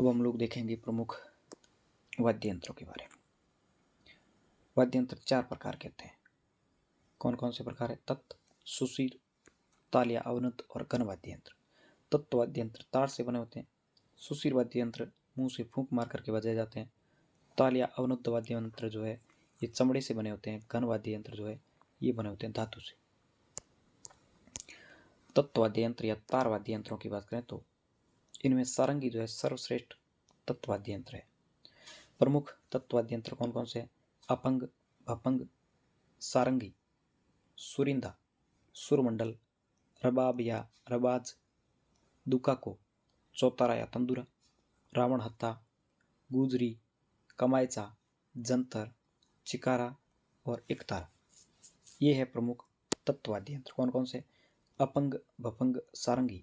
अब हम लोग देखेंगे प्रमुख वाद्य यंत्रों के बारे में। वाद्य यंत्र 4 प्रकार के होते हैं। कौन कौन से प्रकार है? तत्, सुशीर, ताल या अवनत और घन वाद्य यंत्र। तत् वाद्य यंत्र तार से बने होते हैं। सुशीर वाद्य यंत्र मुंह से फूंक मार करके बजाए जाते हैं। ताल या अवनत वाद्य यंत्र जो है ये चमड़े से बने होते हैं। घन वाद्य यंत्र जो है ये बने होते हैं धातु से। तत्व वाद्य यंत्र या तार वाद्य यंत्रों की बात करें तो इनमें सारंगी जो है सर्वश्रेष्ठ तत्व वाद्य यंत्र है। प्रमुख तत्व वाद्य यंत्र कौन कौन से? अपंग, भपंग, सारंगी, सुरिंदा, सुरमंडल, रबाब या रबाज, दुकाको, चौतारा या तंदूरा, रावण हत्था, गुजरी, कमायचा, जंतर, चिकारा और एकतारा। ये है प्रमुख तत्व वाद्य यंत्र। कौन कौन से? अपंग, भपंग, सारंगी,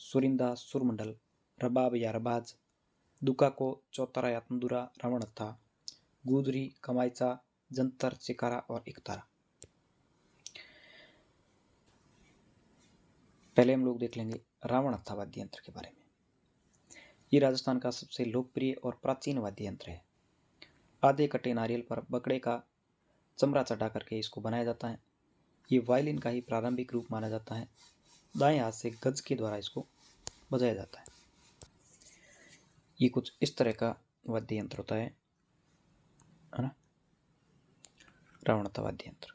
सुरिंदा, सुरमंडल, रबाब या रबाज, दुकाको, चौतारा या तंदूरा, रावण हत्था, गुजरी, कमायचा, जंतर, चिकारा और एकतारा। पहले हम लोग देख लेंगे रावण हत्था वाद्य यंत्र के बारे में। ये राजस्थान का सबसे लोकप्रिय और प्राचीन वाद्य यंत्र है। आधे कटे नारियल पर बकड़े का चमड़ा चढ़ा करके इसको बनाया जाता है। ये वायलिन का ही प्रारंभिक रूप माना जाता है। दाएं हाथ से गज के द्वारा इसको बजाया जाता है। ये कुछ इस तरह का वाद्य यंत्र होता है ना, रावण हत्था वाद्य यंत्र।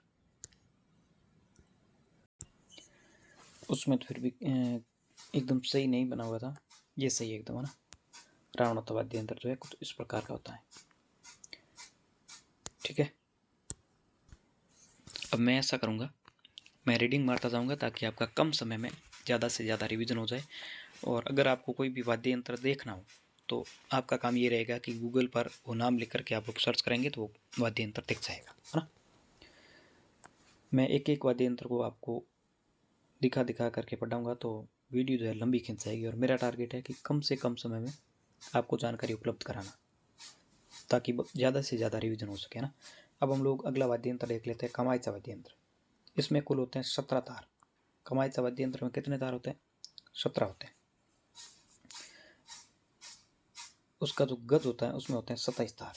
उसमें तो फिर भी एकदम सही नहीं बना हुआ था, ये सही है एकदम, है ना। रावण हत्था वाद्य यंत्र जो है कुछ इस प्रकार का होता है। ठीक है, अब मैं ऐसा करूँगा, मैं रीडिंग मारता जाऊँगा ताकि आपका कम समय में ज़्यादा से ज़्यादा रिवीजन हो जाए। और अगर आपको कोई भी वाद्य यंत्र देखना हो तो आपका काम ये रहेगा कि गूगल पर वो नाम लिख करके आप लोग सर्च करेंगे तो वो वाद्य यंत्र दिख जाएगा, है ना। मैं एक एक वाद्य यंत्र को आपको दिखा दिखा करके पढ़ाऊँगा तो वीडियो जो है लंबी खिंच जाएगी। और मेरा टारगेट है कि कम से कम समय में आपको जानकारी उपलब्ध कराना ताकि ज़्यादा से ज़्यादा रिवीजन हो सके ना। अब हम लोग अगला वाद्य यंत्र देख लेते हैं, कमायचा वाद्य यंत्र। इसमें कुल होते हैं 17 तार। कमायचा वाद्य यंत्र में कितने तार होते हैं? 17 होते हैं। उसका जो गज होता है उसमें होते हैं 27 तार।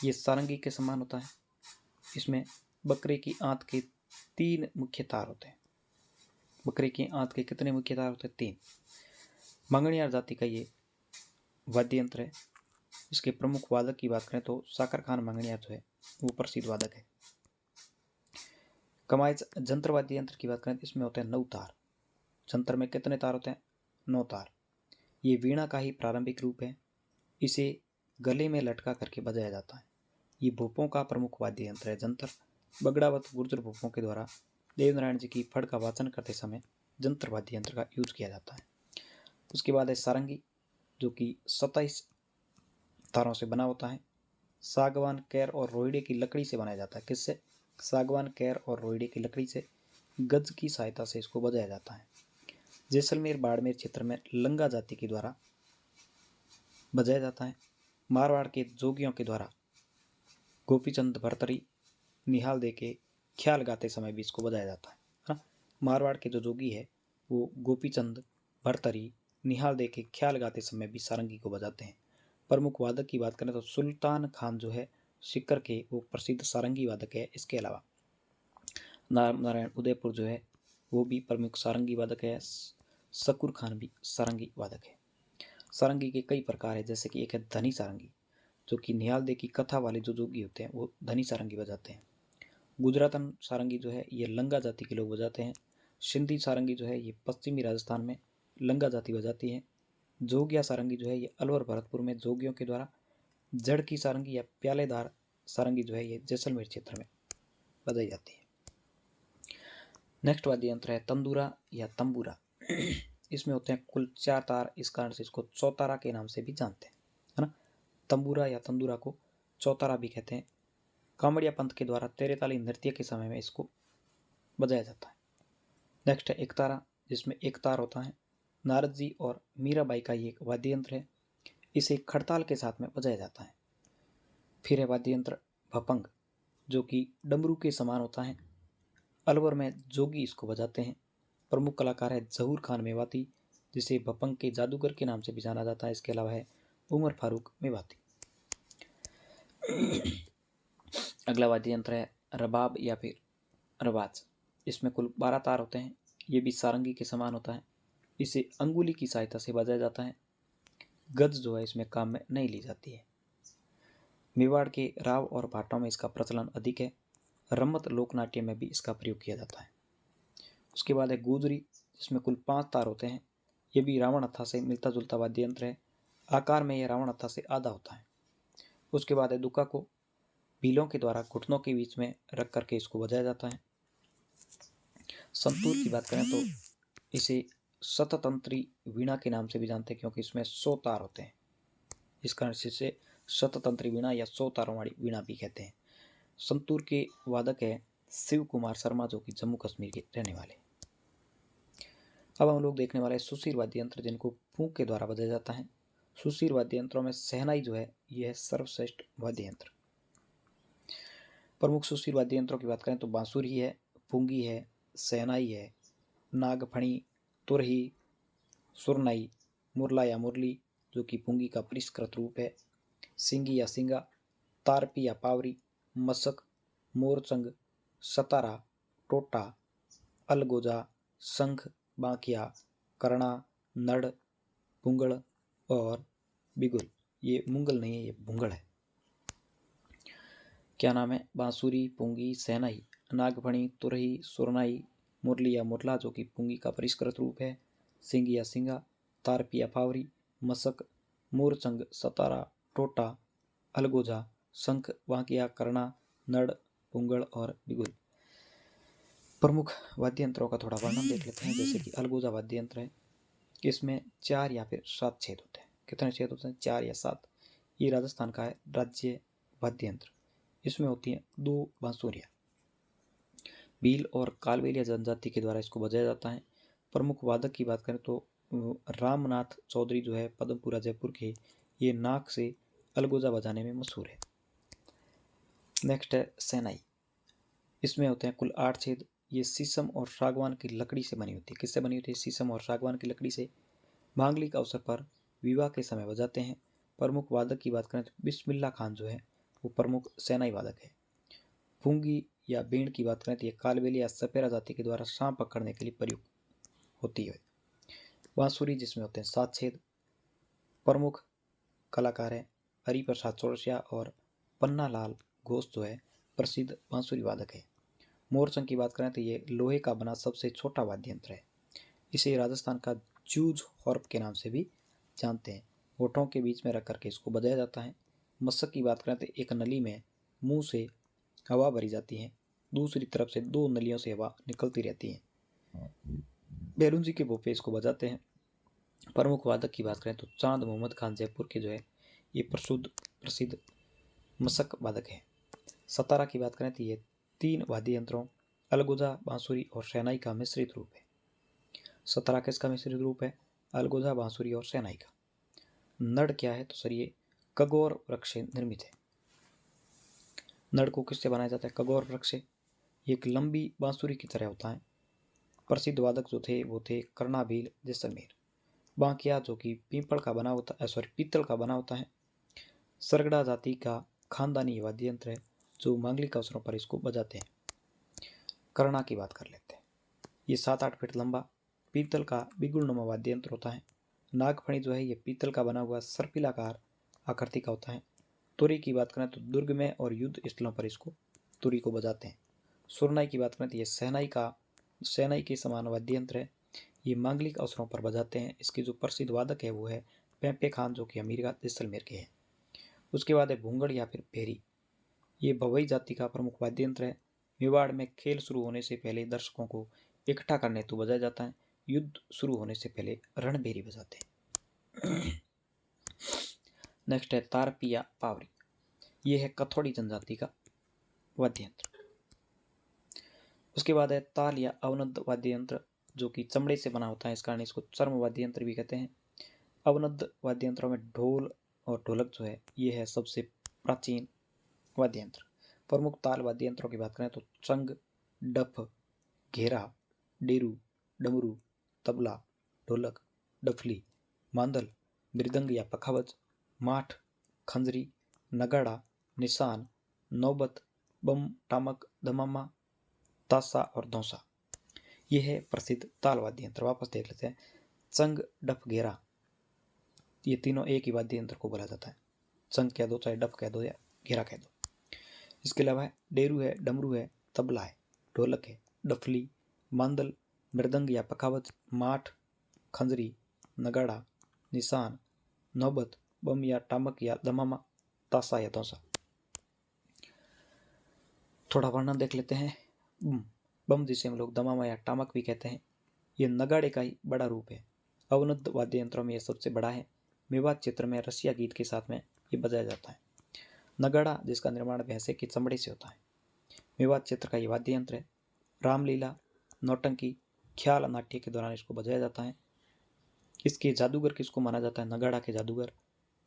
ये सारंगी के समान होता है। इसमें बकरे की आंत के 3 मुख्य तार होते हैं। बकरे की आंत के कितने मुख्य तार होते हैं? 3। मंगणियार जाति का ये वाद्य यंत्र है। इसके प्रमुख वादक की बात करें तो साकर खान मंगणियार जो है वो प्रसिद्ध वादक है। कमायचा जंत्र वाद्य यंत्र की बात करें तो इसमें होते हैं 9 तार। जंत्र में कितने तार होते हैं? 9 तार। ये वीणा का ही प्रारंभिक रूप है। इसे गले में लटका करके बजाया जाता है। ये भोपों का प्रमुख वाद्य यंत्र है। जंतर बगड़ावत गुर्जर भोपों के द्वारा देवनारायण जी की फड़ का वाचन करते समय जंत्र वाद्य यंत्र का यूज किया जाता है। उसके बाद है सारंगी, जो कि 27 तारों से बना होता है। सागवान, कैर और रोहिड़े की लकड़ी से बनाया जाता है। किससे? सागवान, कैर और रोहिड़े की लकड़ी से गज की सहायता से इसको बजाया जाता है। जैसलमेर बाड़मेर क्षेत्र में लंगा जाति के द्वारा बजाया जाता है। मारवाड़ के जोगियों के द्वारा गोपीचंद भरतरी निहाल दे के ख्याल गाते समय भी इसको बजाया जाता है ना। मारवाड़ के जो जोगी है वो गोपीचंद भरतरी निहाल दे के ख्याल गाते समय भी सारंगी को बजाते हैं। प्रमुख वादक की बात करें तो सुल्तान खान जो है सिक्कर के वो प्रसिद्ध सारंगी वादक है। इसके अलावा नारायण उदयपुर जो है वो भी प्रमुख सारंगी वादक है। सकुर खान भी सारंगी वादक है। सारंगी के कई प्रकार है, जैसे कि एक है धनी सारंगी, जो कि निहाल दे की कथा वाले जो जोगी होते हैं वो धनी सारंगी बजाते हैं। गुजरातन सारंगी जो है ये लंगा जाति के लोग बजाते हैं। सिंधी सारंगी जो है ये पश्चिमी राजस्थान में लंगा जाति बजाती है। जोगिया सारंगी जो है ये अलवर भरतपुर में जोगियों के द्वारा, जड़ की सारंगी या प्यालेदार सारंगी जो है ये जैसलमेर क्षेत्र में बजाई जाती है। नेक्स्ट वाद्य यंत्र है तंदूरा या तंबूरा। इसमें होते हैं कुल 4 तार। इस कारण से इसको चौतारा के नाम से भी जानते हैं, है ना। तंबूरा या तंदूरा को चौतारा भी कहते हैं। कांवड़िया पंथ के द्वारा तेरेताली नृत्य के समय में इसको बजाया जाता है। नेक्स्ट है एकतारा, जिसमें एक तार होता है। नारद जी और मीराबाई का ये एक वाद्य यंत्र है। इसे खड़ताल के साथ में बजाया जाता है। फिर है वाद्य यंत्र भपंग, जो कि डमरू के समान होता है। अलवर में जोगी इसको बजाते हैं। प्रमुख कलाकार है जहूर खान मेवाती, जिसे भपंग के जादूगर के नाम से भी जाना जाता है। इसके अलावा है उमर फारूक मेवाती। अगला वाद्य यंत्र है रबाब या फिर रबाज। इसमें कुल 12 तार होते हैं। ये भी सारंगी के समान होता है। इसे अंगुली की सहायता से बजाया जाता है। गज जो है इसमें काम में नहीं ली जाती है। मेवाड़ के राव और भाटों में इसका प्रचलन अधिक है। रम्मत लोकनाट्य में भी इसका प्रयोग किया जाता है। उसके बाद है गुजरी, जिसमें कुल 5 तार होते हैं। ये भी रावण हत्था से मिलता जुलता वाद्य यंत्र है। आकार में यह रावण हत्था से आधा होता है। उसके बाद है दुक्का को भीलों के द्वारा घुटनों के बीच में रख करके इसको बजाया जाता है। संतूर की बात करें तो इसे शततंत्री वीणा के नाम से भी जानते हैं, क्योंकि इसमें 100 तार होते हैं। इस कारण से इसे शततंत्री वीणा या 100 तारों वाली वीणा भी कहते हैं। संतूर के वादक है शिव कुमार शर्मा, जो कि जम्मू कश्मीर के रहने वाले। अब हम लोग देखने वाले हैं सुशीर वाद्य यंत्र, जिनको फूंक के द्वारा बजाया जाता है। सुशीर वाद्य यंत्रों में शहनाई जो है यह है सर्वश्रेष्ठ वाद्य यंत्र। प्रमुख सुशीर वाद्य यंत्रों की बात करें तो बांसुरी है, पुंगी है, शहनाई है, नागफणी, तुरही, सुरनाई, मुरला या मुरली जो कि पुंगी का परिष्कृत रूप है, सिंगी या सिंगा, तारपी या पावरी, मसक, मोरचंग, सतारा, टोटा, अलगोजा, शंख, बांकिया, करना, नड़, पुंगड़ और बिगुल। ये मुंगल नहीं है, ये भुंगड़ है। क्या नाम है? बांसुरी, पुंगी, शहनाई, नागफणी, तुरही, सुरनाई, मुरली या मुरला जो कि पुंगी का परिष्कृत रूप है, सिंग या सिंगा, तारपी या फावरी, मसक, मोरचंग, सतारा, टोटा, अलगोजा, शंख, बांकिया, करना, नड़, पुंगड़ और बिगुल। प्रमुख वाद्य यंत्रों का थोड़ा वर्णन देख लेते हैं। जैसे कि अलगोजा वाद्य यंत्र है, इसमें 4 या फिर 7 छेद होते हैं। कितने छेद होते हैं? 4 या 7। ये राजस्थान का है राज्य वाद्य यंत्र। इसमें होती हैं 2 बांसुरियाँ। भील और कालबेलिया जनजाति के द्वारा इसको बजाया जाता है। प्रमुख वादक की बात करें तो रामनाथ चौधरी जो है पदमपुरा जयपुर के, ये नाक से अलगोजा बजाने में मशहूर है। नेक्स्ट है शहनाई। इसमें होते हैं कुल 8 छेद। ये शीशम और सागवान की लकड़ी से बनी होती है। किससे बनी होती है? शीशम और सागवान की लकड़ी से। मांगलिक अवसर पर विवाह के समय बजाते हैं। प्रमुख वादक की बात करें तो बिस्मिल्ला खान जो है वो प्रमुख शहनाई वादक है। पुंगी या बीण की बात करें तो ये कालबेली या सपेरा जाति के द्वारा सांप पकड़ने के लिए प्रयुक्त होती है। बांसुरी जिसमें होते हैं 7 छेद। प्रमुख कलाकार हैं हरिप्रसाद चौरसिया और पन्ना लाल घोष जो है प्रसिद्ध बांसुरी वादक है। मोरचंग की बात करें तो ये लोहे का बना सबसे छोटा वाद्य यंत्र है। इसे राजस्थान का जूझ हॉर्प के नाम से भी जानते हैं। होठों के बीच में रख करके इसको बजाया जाता है। मस्सक की बात करें तो एक नली में मुंह से हवा भरी जाती है, दूसरी तरफ से 2 नलियों से हवा निकलती रहती है। बैरुंजी के भोपे इसको बजाते हैं। प्रमुख वादक की बात करें तो चांद मोहम्मद खान जयपुर के जो है ये प्रसिद्ध मसक वादक है। सतारा की बात करें तो ये 3 वाद्य यंत्रों अलगोजा, बांसुरी और शहनाई का मिश्रित रूप है। सतारा किसका मिश्रित रूप है? अलगोजा, बांसुरी और शहनाई का। नड़ क्या है? तो सर ये कगौर वृक्ष से निर्मित है। नड़ को किससे बनाया जाता है? कगौर वृक्ष से। एक लंबी बांसुरी की तरह होता है। प्रसिद्ध वादक जो थे वो थे कर्णाभील जैसलमेर। बांकिया जो कि पीपल का बना होता है, पीतल का बना होता है। सरगड़ा जाति का खानदानी वाद्य यंत्र है जो मांगलिक अवसरों पर इसको बजाते हैं। करना की बात कर लेते हैं। ये 7-8 फीट लंबा पीतल का बिगुलनुमा वाद्य यंत्र होता है। नागफणी जो है ये पीतल का बना हुआ सर्पिलाकार आकृति का होता है। तुरी की बात करें तो दुर्ग में और युद्ध स्थलों पर इसको तुरी को बजाते हैं। सुरनाई की बात करें तो ये शहनाई के समान वाद्य यंत्र है। ये मांगलिक अवसरों पर बजाते हैं। इसके जो प्रसिद्ध वादक है वो है पेंपे खान जो कि अमीर जैसलमेर के हैं। उसके बाद है भूंगड़ या फिर भेरी। ये भवई जाति का प्रमुख वाद्य यंत्र है। मेवाड़ में खेल शुरू होने से पहले दर्शकों को इकट्ठा करने हेतु बजाया जाता है। युद्ध शुरू होने से पहले रणभेरी बजाते हैं। नेक्स्ट है तारपी या पावरी। ये है कथौड़ी जनजाति का वाद्य यंत्र। उसके बाद है ताल या अवनद वाद्य यंत्र जो कि चमड़े से बना होता है, इस कारण इसको चर्म वाद्य यंत्र भी कहते हैं। अवनद वाद्य यंत्रों में ढोल और ढोलक जो है ये है सबसे प्राचीन वाद्य यंत्र। प्रमुख ताल वाद्य यंत्रों की बात करें तो चंग, डफ, घेरा, डेरू, डमरू, तबला, ढोलक, डफली, मांदल, मृदंग या पखावज, माठ, खंजरी, नगाड़ा, निशान, नौबत, बम, टामक, दमामा, तासा और धौसा। यह है प्रसिद्ध ताल वाद्य यंत्र। वापस देख लेते हैं। चंग, डफ, घेरा, ये तीनों एक ही वाद्य यंत्र को बोला जाता है। चंग कह दो, चाहे डफ कह दो या घेरा कह दो। इसके अलावा है डेरू है, डमरू है, तबला है, ढोलक है, डफली, मांदल, मृदंग या पखावज, माठ, खंजरी, नगाड़ा, निशान, नौबत, बम या टामक या दमामा, तासा या धौसा। थोड़ा वर्णन देख लेते हैं। बम जिसे हम लोग दमामा या टामक भी कहते हैं, यह नगाड़े का ही बड़ा रूप है। अवनुद्ध वाद्य यंत्रों में यह सबसे बड़ा है। मेवात क्षेत्र में रसिया गीत के साथ में ये बजाया जाता है। नगाड़ा जिसका निर्माण भैंसे की चमड़े से होता है, मेवात क्षेत्र का ये वाद्य यंत्र है। रामलीला, नौटंकी, ख्याल नाट्य के दौरान इसको बजाया जाता है। इसके जादूगर किसको माना जाता है? नगाड़ा के जादूगर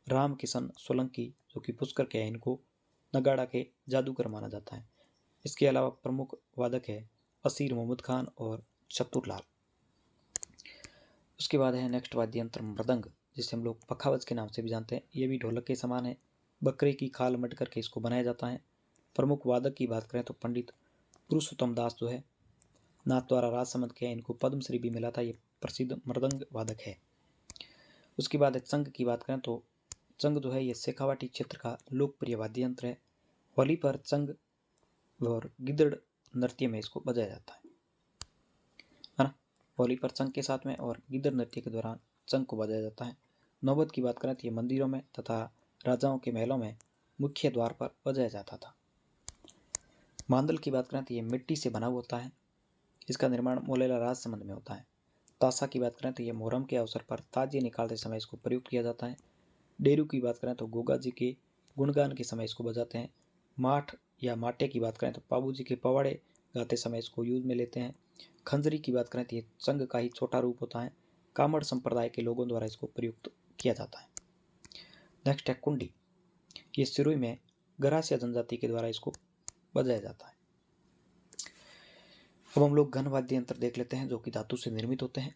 राम किशन सोलंकी, जो कि पुष्कर के हैं, इनको नगाड़ा के जादूगर माना जाता है। इसके अलावा प्रमुख वादक है असीर मोहम्मद खान और चतुरलाल। उसके बाद है नेक्स्ट वाद्य यंत्र मृदंग, जिसे हम लोग पखावज के नाम से भी जानते हैं। ये भी ढोलक के समान है। बकरे की खाल मट करके इसको बनाया जाता है। प्रमुख वादक की बात करें तो पंडित पुरुषोत्तम दास जो है, नाथ द्वारा राजसमंद के, इनको पद्मश्री भी मिला था। ये प्रसिद्ध मृदंग वादक है। उसके बाद चंग की बात करें तो चंग जो है ये शेखावाटी क्षेत्र का लोकप्रिय वाद्य यंत्र है। होली पर चंग और गिदड़ नृत्य में इसको बजाया जाता है ना। होली पर चंग के साथ में और गिदड़ नृत्य के दौरान चंग को बजाया जाता है। नौबत की बात करें तो ये मंदिरों में तथा राजाओं के महलों में मुख्य द्वार पर बजाया जाता था। मांदल की बात करें तो ये मिट्टी से बना होता है। इसका निर्माण मोलेला राजसमंद में होता है। तासा की बात करें तो ये मोहर्रम के अवसर पर ताजिए निकालते समय इसको प्रयुक्त किया जाता है। डेरू की बात करें तो गोगा जी के गुणगान के समय इसको बजाते हैं। माठ या माटे की बात करें तो बाबू जी के पवाड़े गाते समय इसको यूज में लेते हैं। खंजरी की बात करें तो ये चंग का ही छोटा रूप होता है। कामड़ संप्रदाय के लोगों द्वारा इसको प्रयुक्त किया जाता है। नेक्स्ट है कुंडी। ये सिरोही में गरासिया जनजाति के द्वारा इसको बजाया जाता है। अब हम लोग घन वाद्य यंत्र देख लेते हैं जो कि धातु से निर्मित होते हैं।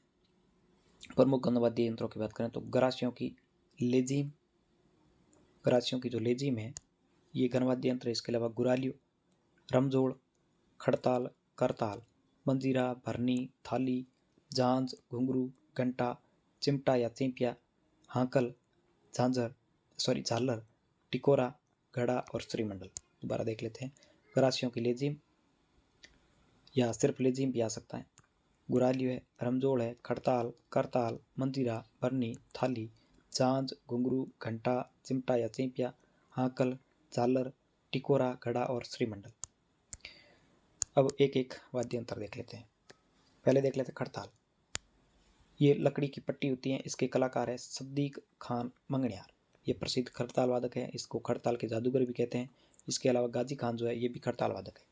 प्रमुख घन वाद्य यंत्रों की बात करें तो गरासियों की लेजीम, गरासियों की जो लेजीम है ये घन वाद्य यंत्र है। इसके अलावा गुरालियो, रमजोड़, खड़ताल, करताल, मंजीरा, भरनी, थाली, झांझ, घुंघरू, घंटा, चिमटा या चिंपिया, हांकल, झालर, टिकोरा, घड़ा और श्रीमंडल। दोबारा देख लेते हैं। गरासियों की लेजीम या सिर्फ लेजीम भी आ सकता है। गुरालियो है, रमजोड़ है, खड़ताल, करताल, मंजीरा, भरनी, थाली, झांझ, घुंघरू, घंटा, चिमटा या चिंपिया, हांकल, झालर, टिकोरा, घड़ा और श्रीमंडल। अब एक एक वाद्य यंत्र देख लेते हैं। पहले देख लेते हैं खड़ताल। ये लकड़ी की पट्टी होती है। इसके कलाकार है सद्दीक खान मंगनियार। ये प्रसिद्ध खड़ताल वादक है। इसको खड़ताल के जादूगर भी कहते हैं। इसके अलावा गाजी खान जो है ये भी खड़ताल वादक है।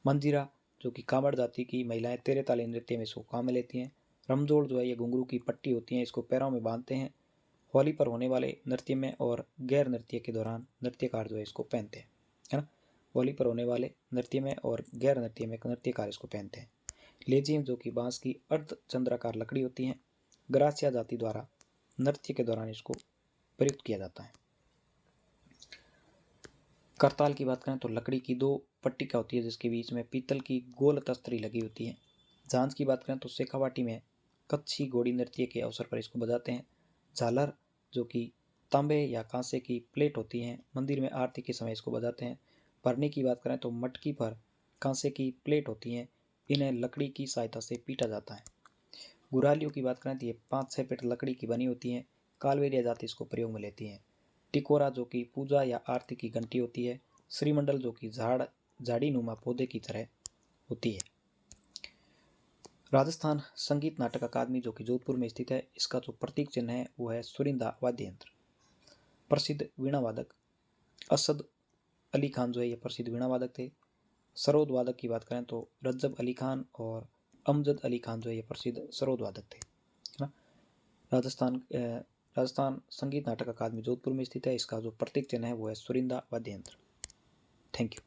मंजीरा जो कि कांवड़ जाति की महिलाएं तेरे ताले नृत्य में इसको काम में लेती हैं। रमजोड़ जो है ये घुंघरू की पट्टी होती है, इसको पैरों में बांधते हैं। होली पर होने वाले नृत्य में और गैर नृत्य के दौरान नृत्यकार जो है इसको पहनते हैं, है ना। होली पर होने वाले नृत्य में और गैर नृत्य में नृत्यकार इसको पहनते हैं। लेजीम जो कि बांस की अर्ध चंद्राकार लकड़ी होती है, गरासिया जाति द्वारा नृत्य के दौरान इसको प्रयुक्त किया जाता है। करताल की बात करें तो लकड़ी की दो पट्टिका होती है जिसके बीच में पीतल की गोल तस्तरी लगी होती है। झांझ की बात करें तो शेखावाटी में कच्छी घोड़ी नृत्य के अवसर पर इसको बजाते हैं। झालर जो कि तांबे या कांसे की प्लेट होती हैं, मंदिर में आरती के समय इसको बजाते हैं। भरनी की बात करें तो मटकी पर कांसे की प्लेट होती हैं, इन्हें लकड़ी की सहायता से पीटा जाता है। गुरालियों की बात करें तो ये 5-6 फीट लकड़ी की बनी होती हैं। कालवेरिया जाति इसको प्रयोग में लेती हैं। टिकोरा जो कि पूजा या आरती की घंटी होती है। श्रीमंडल जो कि झाड़ी नुमा पौधे की तरह होती है। राजस्थान संगीत नाटक अकादमी जो कि जोधपुर में स्थित है, इसका जो प्रतीक चिन्ह है वो है सुरिंदा वाद्य यंत्र। प्रसिद्ध वीणा वादक असद अली खान जो है ये प्रसिद्ध वीणा वादक थे। सरोद वादक की बात करें तो रज्जब अली खान और अमजद अली खान जो है ये प्रसिद्ध सरोद वादक थे, है ना। राजस्थान संगीत नाटक अकादमी जोधपुर में स्थित है। इसका जो प्रतीक चिन्ह है वो है सुरिंदा वाद्य यंत्र। Thank you.